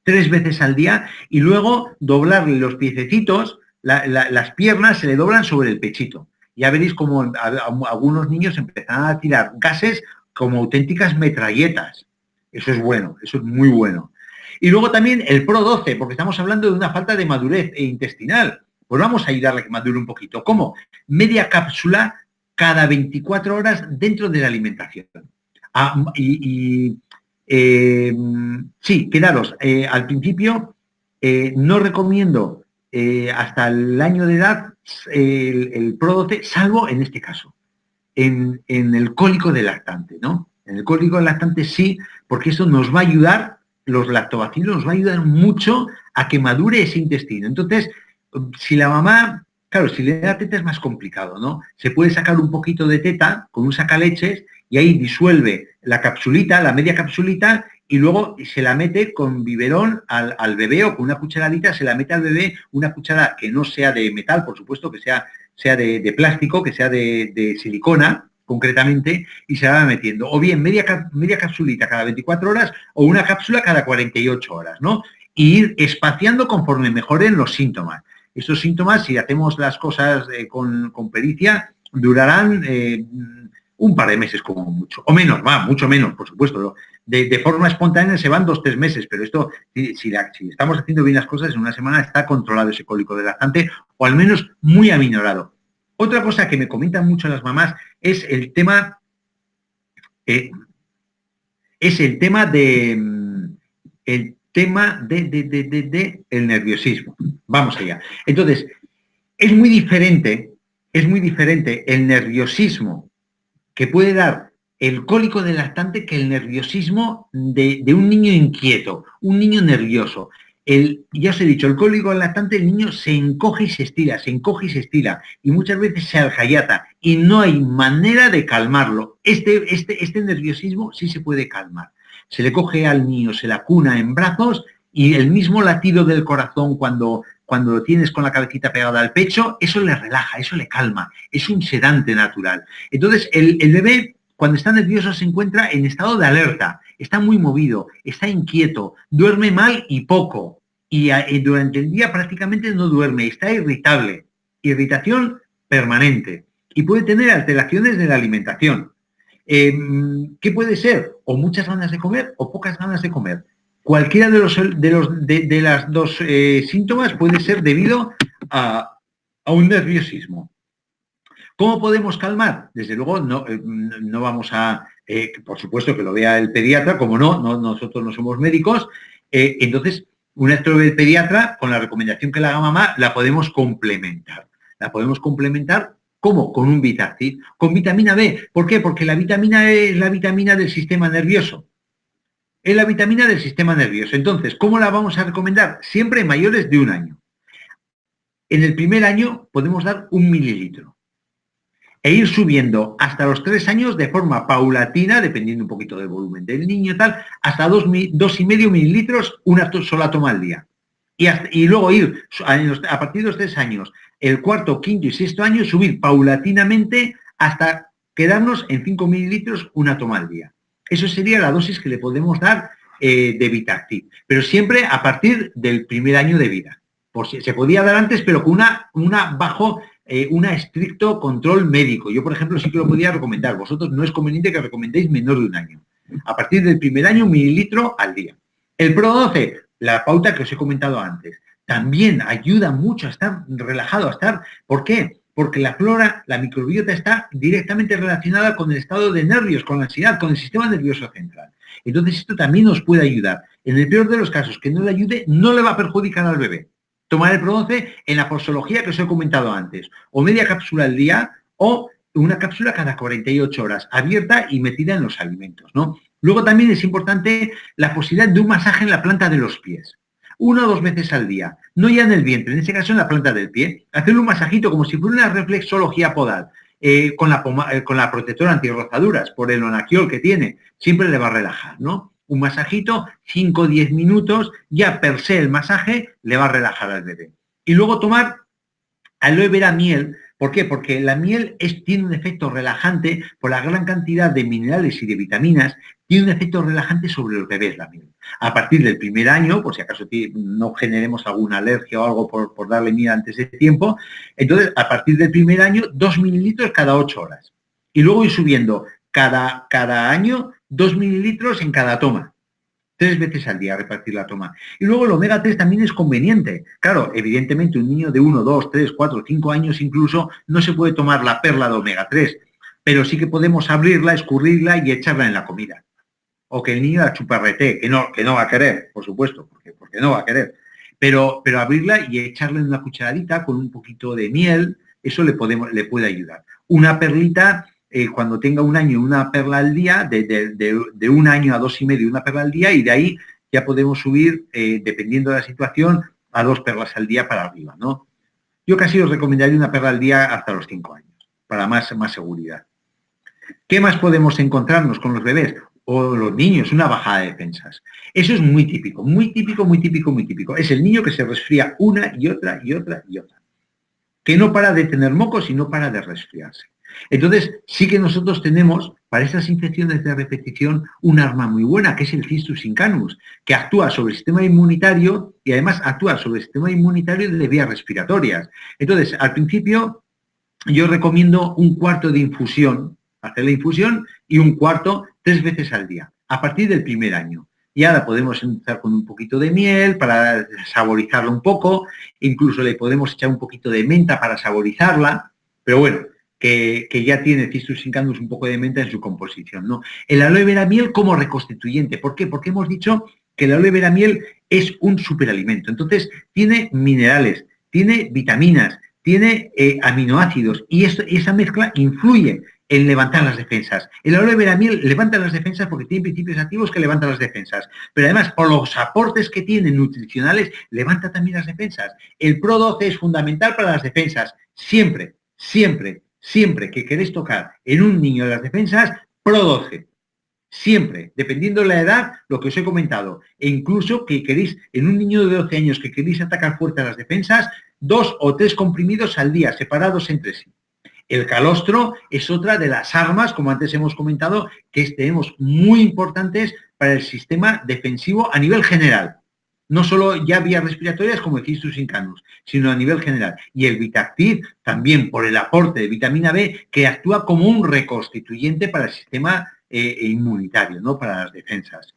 3 veces al día y luego doblarle los piececitos, las piernas se le doblan sobre el pechito. Ya veréis como algunos niños empezarán a tirar gases como auténticas metralletas. Eso es bueno, eso es muy bueno. Y luego también el Pro 12, porque estamos hablando de una falta de madurez intestinal. Pues vamos a ayudarle a que madure un poquito. ¿Cómo? Media cápsula cada 24 horas dentro de la alimentación. Sí, quedaros. Al principio no recomiendo hasta el año de edad el Pro-12, salvo en este caso, en el cólico del lactante, ¿no? En el cólico del lactante sí, porque eso nos va a ayudar, los lactobacilos nos va a ayudar mucho a que madure ese intestino. Entonces, si la mamá, claro, si le da teta es más complicado, ¿no? Se puede sacar un poquito de teta con un sacaleches y ahí disuelve la capsulita, la media capsulita, y luego se la mete con biberón al bebé o con una cucharadita, se la mete al bebé una cucharada que no sea de metal, por supuesto, que sea de plástico, que sea de silicona, concretamente, y se va metiendo. O bien media capsulita cada 24 horas o una cápsula cada 48 horas, ¿no? Y ir espaciando conforme mejoren los síntomas. Estos síntomas, si hacemos las cosas con pericia, durarán un par de meses como mucho, o menos, mucho menos, por supuesto. De forma espontánea se van 2 o 3 meses, pero esto, si estamos haciendo bien las cosas, en una semana está controlado ese cólico del lactante, o al menos muy aminorado. Otra cosa que me comentan mucho las mamás es el tema, el tema de el nerviosismo. Vamos allá. Entonces, es muy diferente el nerviosismo que puede dar el cólico del lactante que el nerviosismo de un niño inquieto, un niño nervioso. Ya os he dicho, el cólico del lactante, el niño se encoge y se estira, se encoge y se estira, y muchas veces se algayata, y no hay manera de calmarlo. Este nerviosismo sí se puede calmar. Se le coge al niño, se la cuna en brazos, y el mismo latido del corazón cuando lo tienes con la cabecita pegada al pecho, eso le relaja, eso le calma, es un sedante natural. Entonces, el bebé, cuando está nervioso, se encuentra en estado de alerta, está muy movido, está inquieto, duerme mal y poco, y durante el día prácticamente no duerme, está irritable, irritación permanente, y puede tener alteraciones de la alimentación. ¿Qué puede ser? O muchas ganas de comer o pocas ganas de comer. Cualquiera de las dos síntomas puede ser debido a un nerviosismo. ¿Cómo podemos calmar? Desde luego no vamos a, por supuesto que lo vea el pediatra, como no nosotros no somos médicos, entonces una vez que lo ve el pediatra, con la recomendación que le haga mamá, la podemos complementar. La podemos complementar, ¿cómo? Con un Vitacid, con vitamina B. ¿Por qué? Porque la vitamina E es la vitamina del sistema nervioso. Es la vitamina del sistema nervioso. Entonces, ¿cómo la vamos a recomendar? Siempre mayores de 1 año. En el primer año podemos dar 1 mililitro e ir subiendo hasta los 3 años de forma paulatina, dependiendo un poquito del volumen del niño y tal, hasta 2,5 mililitros una sola toma al día. Y luego ir, a partir de los 3 años, el cuarto, quinto y sexto año, subir paulatinamente hasta quedarnos en 5 mililitros una toma al día. Eso sería la dosis que le podemos dar de Vitacid, pero siempre a partir del primer año de vida. Se podía dar antes, pero con bajo un estricto control médico. Yo, por ejemplo, sí que lo podía recomendar. Vosotros no es conveniente que recomendéis menor de 1 año. A partir del primer año, 1 mililitro al día. El Pro-12, la pauta que os he comentado antes, también ayuda mucho a estar relajado, a estar... ¿Por qué? Porque la flora, la microbiota está directamente relacionada con el estado de nervios, con la ansiedad, con el sistema nervioso central. Entonces, esto también nos puede ayudar. En el peor de los casos, que no le ayude, no le va a perjudicar al bebé. Tomar el Pro-12 en la posología que os he comentado antes, o media cápsula al día, o una cápsula cada 48 horas, abierta y metida en los alimentos, ¿no? Luego también es importante la posibilidad de un masaje en la planta de los pies. 1 o 2 veces al día, no ya en el vientre, en ese caso en la planta del pie, hacerle un masajito como si fuera una reflexología podal, con la protectora antirrozaduras, por el onaquiol que tiene, siempre le va a relajar, ¿no? Un masajito, 5 o 10 minutos, ya per se el masaje le va a relajar al bebé. Y luego tomar aloe vera miel. ¿Por qué? Porque la miel tiene un efecto relajante por la gran cantidad de minerales y de vitaminas, tiene un efecto relajante sobre los bebés la miel. A partir del primer año, por si acaso no generemos alguna alergia o algo por darle miel antes de tiempo, entonces a partir del primer año 2 mililitros cada 8 horas. Y luego ir subiendo cada año 2 mililitros en cada toma. 3 veces al día repartir la toma. Y luego el omega 3 también es conveniente. Claro, evidentemente un niño de 1, 2, 3, 4, 5 años incluso no se puede tomar la perla de omega 3, pero sí que podemos abrirla, escurrirla y echarla en la comida. O que el niño la chuparretee, que no va a querer, por supuesto, porque no va a querer. pero abrirla y echarle una cucharadita con un poquito de miel, eso le puede ayudar. Una perlita, cuando tenga un año, una perla al día, de un año a 2,5, una perla al día, y de ahí ya podemos subir, dependiendo de la situación, a 2 perlas al día para arriba, ¿no? Yo casi os recomendaría una perla al día hasta los 5 años, para más seguridad. ¿Qué más podemos encontrarnos con los bebés o los niños? Una bajada de defensas. Eso es muy típico, muy típico, muy típico, muy típico. Es el niño que se resfría una y otra y otra y otra. Que no para de tener mocos y no para de resfriarse. Entonces, sí que nosotros tenemos, para estas infecciones de repetición, un arma muy buena, que es el Cistus sincanus, que actúa sobre el sistema inmunitario y además actúa sobre el sistema inmunitario de vías respiratorias. Entonces, al principio, yo recomiendo un cuarto de infusión, hacer la infusión y un cuarto 3 veces al día, a partir del primer año. Y ahora podemos empezar con un poquito de miel para saborizarla un poco, incluso le podemos echar un poquito de menta para saborizarla, pero bueno, que ya tiene Cistus sincanus un poco de menta en su composición, ¿no? El aloe vera miel como reconstituyente. ¿Por qué? Porque hemos dicho que el aloe vera miel es un superalimento. Entonces, tiene minerales, tiene vitaminas, tiene aminoácidos y esa mezcla influye en levantar las defensas. El aloe vera miel levanta las defensas porque tiene principios activos que levantan las defensas, pero además por los aportes que tiene nutricionales levanta también las defensas. El Pro 12 es fundamental para las defensas. Siempre, siempre, siempre que queréis tocar en un niño las defensas, Pro 12. Siempre, dependiendo de la edad, lo que os he comentado, e incluso que queréis, en un niño de 12 años que queréis atacar fuerte a las defensas, 2 o 3 comprimidos al día, separados entre sí. El calostro es otra de las armas, como antes hemos comentado, que tenemos muy importantes para el sistema defensivo a nivel general. No solo ya vías respiratorias como el Cistus sincanus, sino a nivel general. Y el Vitactiv también por el aporte de vitamina B, que actúa como un reconstituyente para el sistema inmunitario, ¿no? Para las defensas.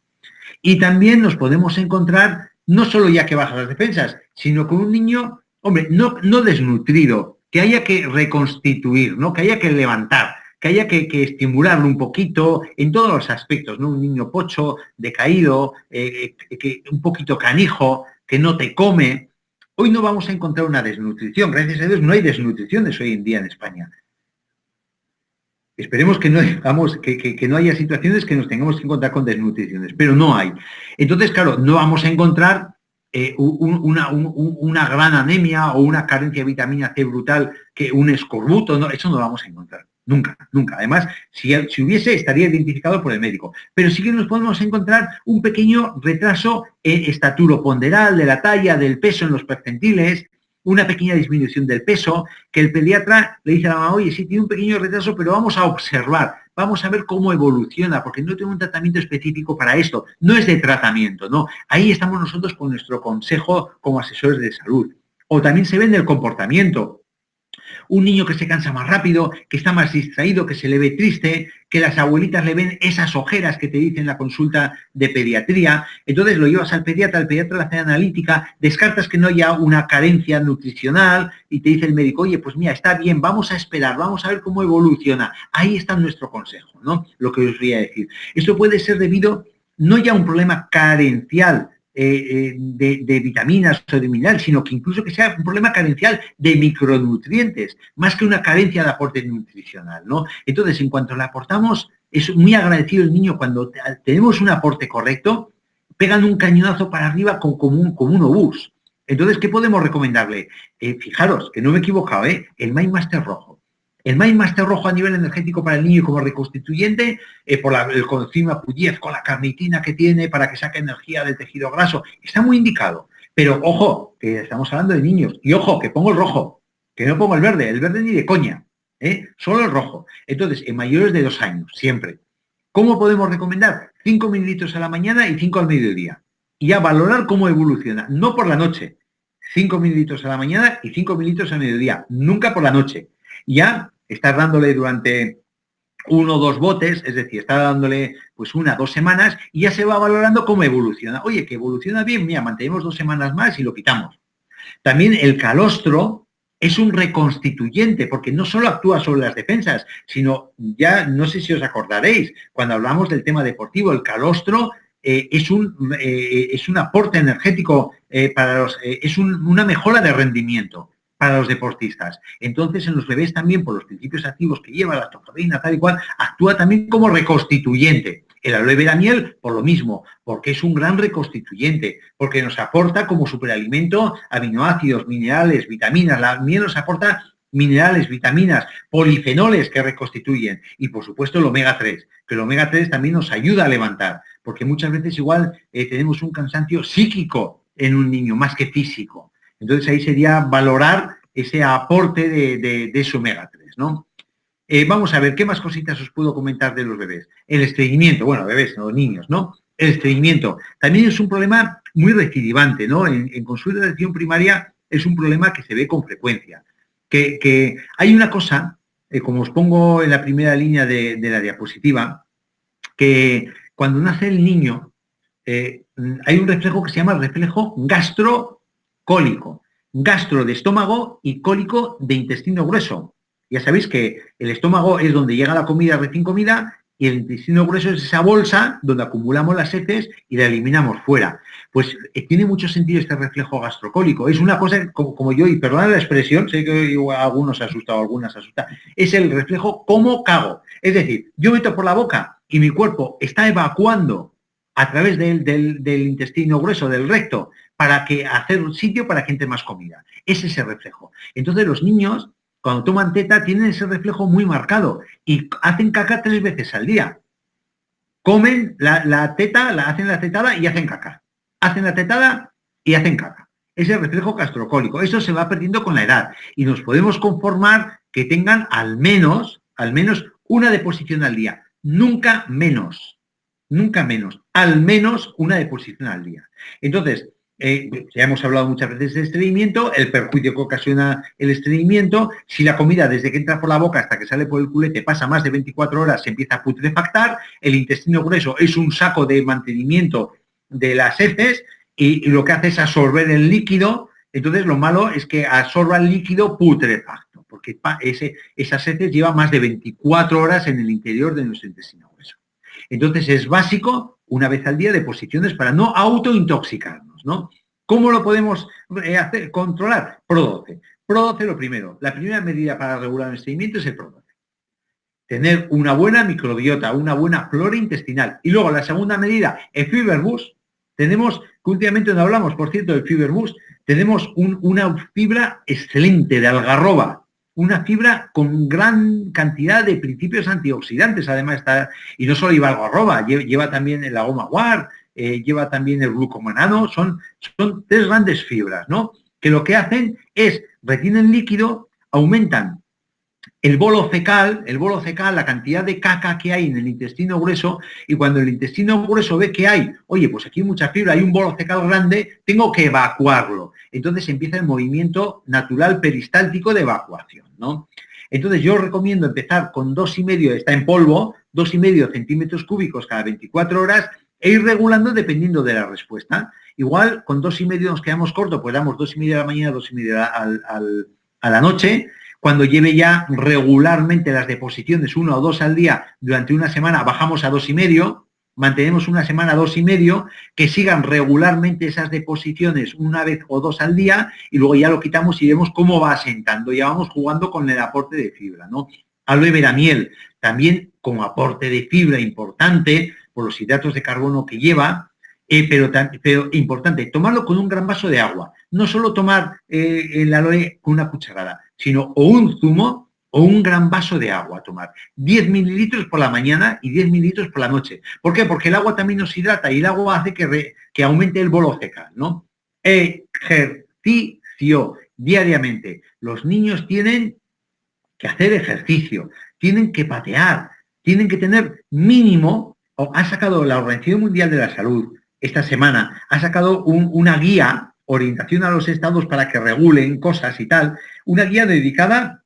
Y también nos podemos encontrar, no solo ya que baja las defensas, sino con un niño, hombre, no desnutrido, que haya que reconstituir, ¿no? Que haya que levantar, que haya que estimularlo un poquito en todos los aspectos, ¿no? Un niño pocho, decaído, un poquito canijo, que no te come. Hoy no vamos a encontrar una desnutrición, gracias a Dios no hay desnutriciones hoy en día en España. Esperemos que no, que no haya situaciones que nos tengamos que encontrar con desnutriciones, pero no hay. Entonces, claro, no vamos a encontrar una gran anemia o una carencia de vitamina C brutal, que un escorbuto, no, eso no lo vamos a encontrar. Nunca, nunca. Además, si hubiese, estaría identificado por el médico. Pero sí que nos podemos encontrar un pequeño retraso estaturoponderal de la talla, del peso en los percentiles, una pequeña disminución del peso, que el pediatra le dice a la mamá, oye, sí, tiene un pequeño retraso, pero vamos a observar, vamos a ver cómo evoluciona, porque no tengo un tratamiento específico para esto, no es de tratamiento, ¿no? Ahí estamos nosotros con nuestro consejo como asesores de salud. O también se ve en el comportamiento. Un niño que se cansa más rápido, que está más distraído, que se le ve triste, que las abuelitas le ven esas ojeras que te dicen en la consulta de pediatría. Entonces lo llevas al pediatra le hace analítica, descartas que no haya una carencia nutricional y te dice el médico, oye, pues mira, está bien, vamos a esperar, vamos a ver cómo evoluciona. Ahí está nuestro consejo, ¿no? Lo que os voy a decir. Esto puede ser debido no ya a un problema carencial de vitaminas o de minerales, sino que incluso que sea un problema carencial de micronutrientes, más que una carencia de aporte nutricional, ¿no? Entonces, en cuanto le aportamos, es muy agradecido el niño cuando tenemos un aporte correcto, pegan un cañonazo para arriba como un obús. Entonces, ¿qué podemos recomendarle? Fijaros, que no me he equivocado, el MindMaster rojo. El MindMaster rojo a nivel energético para el niño como reconstituyente, por el coenzima Q10, con la carnitina que tiene para que saque energía del tejido graso, está muy indicado. Pero ojo, que estamos hablando de niños. Y ojo, que pongo el rojo, que no pongo el verde ni de coña, solo el rojo. Entonces, en mayores de 2 años, siempre. ¿Cómo podemos recomendar? 5 mililitros a la mañana y 5 al mediodía. Y a valorar cómo evoluciona, no por la noche. 5 mililitros a la mañana y 5 mililitros al mediodía, nunca por la noche. Ya estás dándole durante 1 o 2 botes, es decir, está dándole pues 1 o 2 semanas y ya se va valorando cómo evoluciona. Oye, que evoluciona bien, mira, mantenemos 2 semanas más y lo quitamos. También el calostro es un reconstituyente, porque no solo actúa sobre las defensas, sino ya, no sé si os acordaréis, cuando hablamos del tema deportivo, el calostro es un aporte energético es una mejora de rendimiento para los deportistas. Entonces, en los bebés también, por los principios activos que lleva, la lactoferrina, tal y cual, actúa también como reconstituyente. El aloe vera miel, por lo mismo, porque es un gran reconstituyente, porque nos aporta como superalimento aminoácidos, minerales, vitaminas. La miel nos aporta minerales, vitaminas, polifenoles que reconstituyen y, por supuesto, el omega 3, que el omega 3 también nos ayuda a levantar, porque muchas veces igual tenemos un cansancio psíquico en un niño más que físico. Entonces ahí sería valorar ese aporte de ese omega 3, ¿no? Vamos a ver, ¿qué más cositas os puedo comentar de los bebés? El estreñimiento, bueno, bebés, no niños, ¿no? El estreñimiento también es un problema muy recidivante, ¿no? En consulta de atención primaria es un problema que se ve con frecuencia. Que hay una cosa, como os pongo en la primera línea de la diapositiva, que cuando nace el niño hay un reflejo que se llama reflejo gastrocólico. Gastro de estómago y cólico de intestino grueso. Ya sabéis que el estómago es donde llega la comida recién comida y el intestino grueso es esa bolsa donde acumulamos las heces y la eliminamos fuera. Pues tiene mucho sentido este reflejo gastrocólico. Es una cosa como yo, y perdonad la expresión, sé que a algunos asusta o a algunas asusta, es el reflejo como cago. Es decir, yo meto por la boca y mi cuerpo está evacuando a través del intestino grueso, del recto, para hacer un sitio para que entre más comida. Es ese reflejo. Entonces los niños, cuando toman teta, tienen ese reflejo muy marcado y hacen caca 3 veces al día. Comen la teta, hacen la tetada y hacen caca. Hacen la tetada y hacen caca. Es el reflejo gastrocólico. Eso se va perdiendo con la edad y nos podemos conformar que tengan al menos una deposición al día. Nunca menos, al menos una deposición al día. Entonces, ya hemos hablado muchas veces de estreñimiento, el perjuicio que ocasiona el estreñimiento. Si la comida desde que entra por la boca hasta que sale por el culete pasa más de 24 horas, se empieza a putrefactar. El intestino grueso es un saco de mantenimiento de las heces y lo que hace es absorber el líquido. Entonces, lo malo es que absorba el líquido putrefacto, porque esas heces llevan más de 24 horas en el interior de nuestro intestino grueso. Entonces, es básico, una vez al día, deposiciones para no autointoxicarnos, ¿no? ¿Cómo lo podemos controlar? Pro-12. Pro-12 lo primero. La primera medida para regular el estreñimiento es el Pro-12. Tener una buena microbiota, una buena flora intestinal. Y luego la segunda medida, el Fiber Boost. Tenemos, que últimamente no hablamos, por cierto, del Fiber Boost, tenemos una fibra excelente de algarroba. Una fibra con gran cantidad de principios antioxidantes, además está, y no solo lleva algarroba, lleva también la goma guar, lleva también el glucomanano, son 3 grandes fibras, ¿no? Que lo que hacen es retienen líquido, aumentan el bolo fecal, la cantidad de caca que hay en el intestino grueso, y cuando el intestino grueso ve que hay, oye, pues aquí hay mucha fibra, hay un bolo fecal grande, tengo que evacuarlo. Entonces empieza el movimiento natural peristáltico de evacuación, ¿no? Entonces yo recomiendo empezar con 2,5, está en polvo, 2,5 centímetros cúbicos cada 24 horas e ir regulando dependiendo de la respuesta. Igual con 2,5 nos quedamos cortos, pues damos 2,5 a la mañana, 2,5 a la noche. Cuando lleve ya regularmente las deposiciones 1 o 2 al día durante una semana, bajamos a 2,5, mantenemos una semana 2,5, que sigan regularmente esas deposiciones una vez o 2 al día y luego ya lo quitamos y vemos cómo va asentando. Ya vamos jugando con el aporte de fibra, ¿no? Aloe vera miel, también como aporte de fibra importante por los hidratos de carbono que lleva, pero importante, tomarlo con un gran vaso de agua. No solo tomar el aloe con una cucharada, sino o un zumo o un gran vaso de agua tomar. 10 mililitros por la mañana y 10 mililitros por la noche. ¿Por qué? Porque el agua también nos hidrata y el agua hace que aumente el bolo fecal, ¿no? Ejercicio diariamente. Los niños tienen que hacer ejercicio, tienen que patear, tienen que tener mínimo, ha sacado la Organización Mundial de la Salud esta semana, ha sacado una guía, orientación a los estados para que regulen cosas y tal, una guía dedicada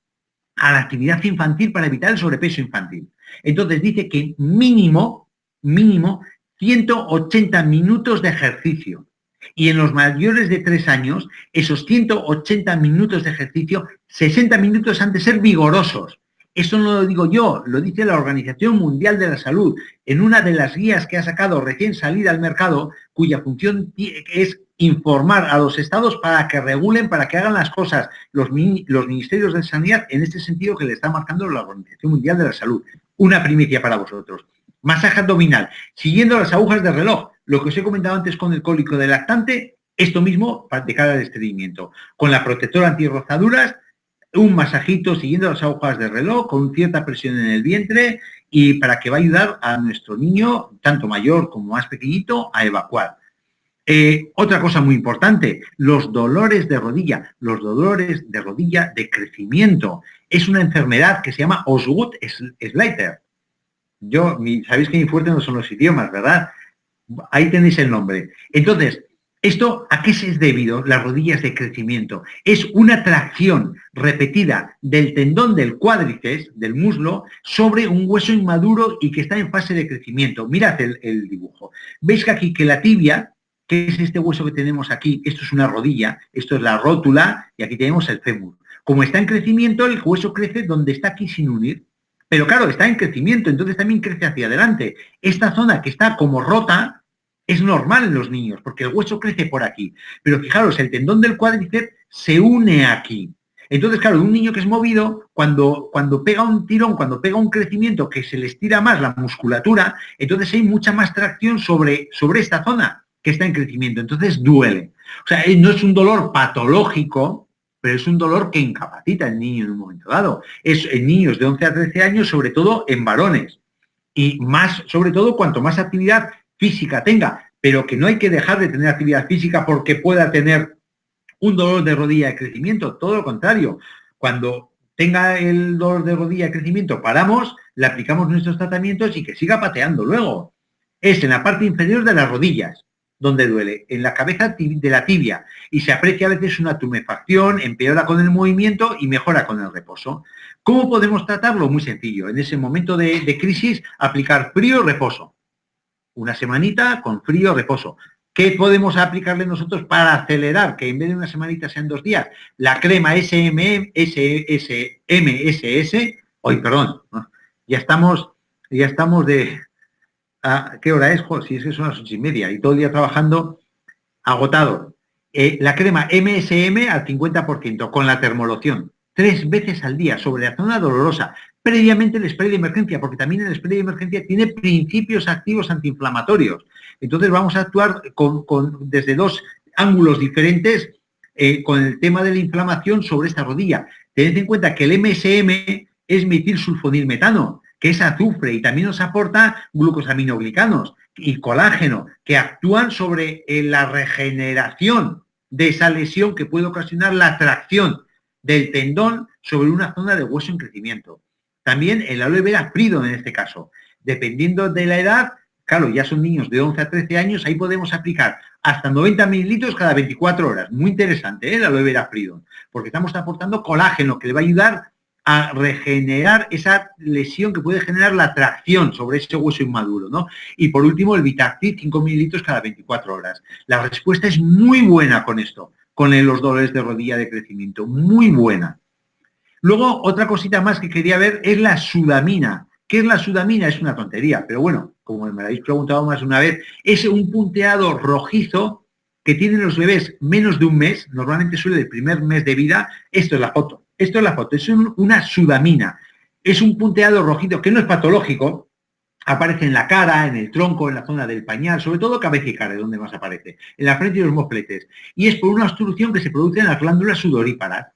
a la actividad infantil para evitar el sobrepeso infantil. Entonces dice que mínimo 180 minutos de ejercicio. Y en los mayores de 3 años, esos 180 minutos de ejercicio, 60 minutos han de ser vigorosos. Eso no lo digo yo, lo dice la Organización Mundial de la Salud, en una de las guías que ha sacado recién salida al mercado, cuya función es informar a los estados para que regulen, para que hagan las cosas los ministerios de sanidad en este sentido que le está marcando la Organización Mundial de la Salud. Una primicia para vosotros. Masaje abdominal, siguiendo las agujas del reloj, lo que os he comentado antes con el cólico del lactante, esto mismo de cara al estreñimiento. Con la protectora antirrozaduras, un masajito siguiendo las agujas del reloj, con cierta presión en el vientre y para que va a ayudar a nuestro niño, tanto mayor como más pequeñito, a evacuar. Otra cosa muy importante, los dolores de rodilla. Los dolores de rodilla de crecimiento. Es una enfermedad que se llama Osgood-Schlatter. Sabéis que mi fuerte no son los idiomas, ¿verdad? Ahí tenéis el nombre. Entonces, ¿esto a qué es debido? Las rodillas de crecimiento. Es una tracción repetida del tendón del cuádriceps, del muslo, sobre un hueso inmaduro y que está en fase de crecimiento. Mirad el dibujo. Veis que aquí que la tibia, que es este hueso que tenemos aquí, esto es una rodilla, esto es la rótula y aquí tenemos el fémur. Como está en crecimiento, el hueso crece donde está aquí sin unir. Pero claro, está en crecimiento, entonces también crece hacia adelante. Esta zona que está como rota es normal en los niños, porque el hueso crece por aquí. Pero fijaros, el tendón del cuádriceps se une aquí. Entonces, claro, un niño que es movido, cuando pega un tirón, cuando pega un crecimiento que se le estira más la musculatura, entonces hay mucha más tracción sobre esta zona que está en crecimiento. Entonces duele. O sea, no es un dolor patológico, pero es un dolor que incapacita al niño en un momento dado. Es en niños de 11 a 13 años, sobre todo en varones. Y más, sobre todo, cuanto más actividad física tenga, pero que no hay que dejar de tener actividad física porque pueda tener un dolor de rodilla de crecimiento. Todo lo contrario. Cuando tenga el dolor de rodilla de crecimiento, paramos, le aplicamos nuestros tratamientos y que siga pateando luego. Es en la parte inferior de las rodillas donde duele, en la cabeza de la tibia, y se aprecia a veces una tumefacción, empeora con el movimiento y mejora con el reposo. ¿Cómo podemos tratarlo? Muy sencillo. En ese momento de crisis, aplicar frío, reposo. Una semanita con frío, reposo. ¿Qué podemos aplicarle nosotros para acelerar? Que en vez de una semanita sean 2 días. La crema MSS, hoy, perdón, ya estamos de... ¿Qué hora es? Si es que son las 8:30 y todo el día trabajando, agotado. La crema MSM al 50% con la termoloción, 3 veces al día sobre la zona dolorosa. Previamente el spray de emergencia, porque también el spray de emergencia tiene principios activos antiinflamatorios. Entonces vamos a actuar desde 2 ángulos diferentes con el tema de la inflamación sobre esta rodilla. Tened en cuenta que el MSM es metilsulfonilmetano, que es azufre y también nos aporta glucosaminoglicanos y colágeno, que actúan sobre la regeneración de esa lesión que puede ocasionar la tracción del tendón sobre una zona de hueso en crecimiento. También el aloe vera fridon en este caso. Dependiendo de la edad, claro, ya son niños de 11 a 13 años, ahí podemos aplicar hasta 90 mililitros cada 24 horas. Muy interesante, el aloe vera fridon, porque estamos aportando colágeno que le va a ayudar a regenerar esa lesión que puede generar la tracción sobre ese hueso inmaduro, ¿no? Y por último, el Vitactin, 5 mililitros cada 24 horas. La respuesta es muy buena con esto, con los dolores de rodilla de crecimiento, muy buena. Luego, otra cosita más que quería ver es la sudamina. ¿Qué es la sudamina? Es una tontería, pero bueno, como me lo habéis preguntado más de una vez, es un punteado rojizo que tienen los bebés menos de un mes, normalmente suele el primer mes de vida. Esto es la foto. Esto es la foto, es una sudamina. Es un punteado rojizo que no es patológico, aparece en la cara, en el tronco, en la zona del pañal, sobre todo cabeza y cara, es donde más aparece, en la frente y los mofletes. Y es por una obstrucción que se produce en las glándulas sudoríparas.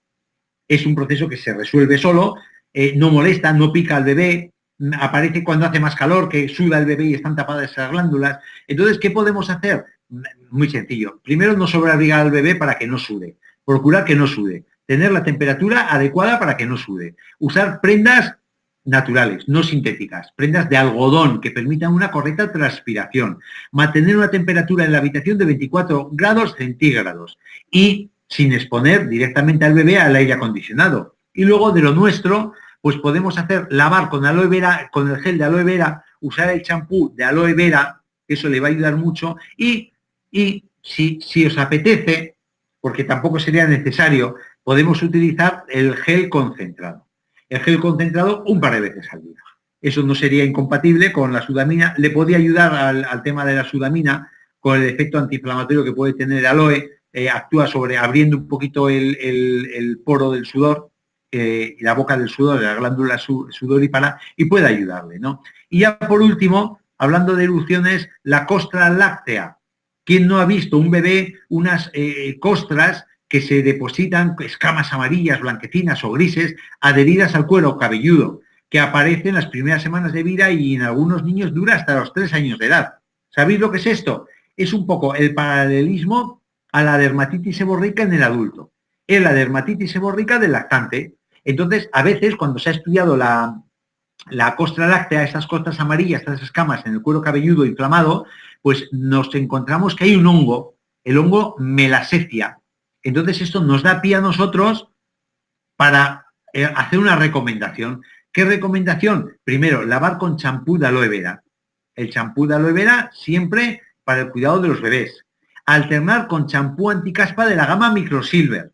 Es un proceso que se resuelve solo, no molesta, no pica al bebé, aparece cuando hace más calor, que suda el bebé y están tapadas esas glándulas. Entonces, ¿qué podemos hacer? Muy sencillo. Primero, no sobreabrigar al bebé para que no sude. Procurar que no sude. Tener la temperatura adecuada para que no sude. Usar prendas naturales, no sintéticas. Prendas de algodón que permitan una correcta transpiración. Mantener una temperatura en la habitación de 24 grados centígrados. Y sin exponer directamente al bebé al aire acondicionado. Y luego de lo nuestro, pues podemos hacer lavar con aloe vera, con el gel de aloe vera, usar el champú de aloe vera, eso le va a ayudar mucho, y si os apetece, porque tampoco sería necesario, podemos utilizar el gel concentrado. el gel concentrado un par de veces al día. Eso no sería incompatible con la sudamina. Le podría ayudar al tema de la sudamina con el efecto antiinflamatorio que puede tener el aloe. Actúa sobre abriendo un poquito el poro del sudor, la boca del sudor, de la glándula sudorípara, y puede ayudarle, ¿no? Y ya por último, hablando de erupciones, la costra láctea. ¿Quién no ha visto un bebé, unas costras que se depositan, escamas amarillas, blanquecinas o grises, adheridas al cuero cabelludo, que aparece en las primeras semanas de vida y en algunos niños dura hasta los 3 años de edad? ¿Sabéis lo que es esto? Es un poco el paralelismo a la dermatitis seborreica en el adulto. Es la dermatitis seborreica del lactante. Entonces, a veces, cuando se ha estudiado la costra láctea, estas costras amarillas, estas escamas en el cuero cabelludo inflamado, pues nos encontramos que hay un hongo, el hongo Melaseccia. Entonces, esto nos da pie a nosotros para hacer una recomendación. ¿Qué recomendación? Primero, lavar con champú de aloe vera. El champú de aloe vera siempre para el cuidado de los bebés. Alternar con champú anticaspa de la gama Microsilver,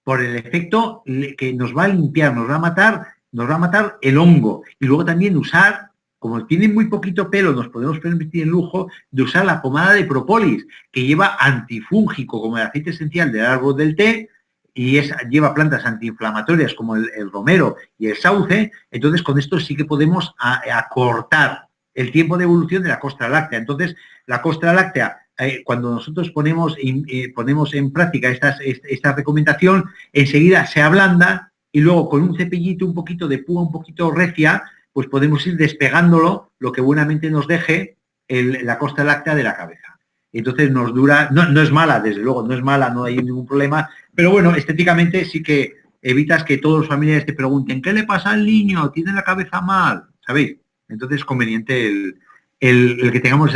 por el efecto que nos va a limpiar, nos va a matar el hongo. Y luego también usar, como tiene muy poquito pelo, nos podemos permitir el lujo de usar la pomada de propolis, que lleva antifúngico, como el aceite esencial del árbol del té, y lleva plantas antiinflamatorias como el romero y el sauce. Entonces, con esto sí que podemos acortar el tiempo de evolución de la costra láctea. Entonces, la costra láctea, cuando nosotros ponemos en práctica esta recomendación, enseguida se ablanda y luego con un cepillito, un poquito de púa, un poquito recia, pues podemos ir despegándolo, lo que buenamente nos deje la costra láctea de la cabeza. Entonces nos dura, no es mala, desde luego, no es mala, no hay ningún problema, pero bueno, estéticamente sí que evitas que todos los familiares te pregunten, ¿qué le pasa al niño? ¿Tiene la cabeza mal? ¿Sabéis? Entonces es conveniente el que tengamos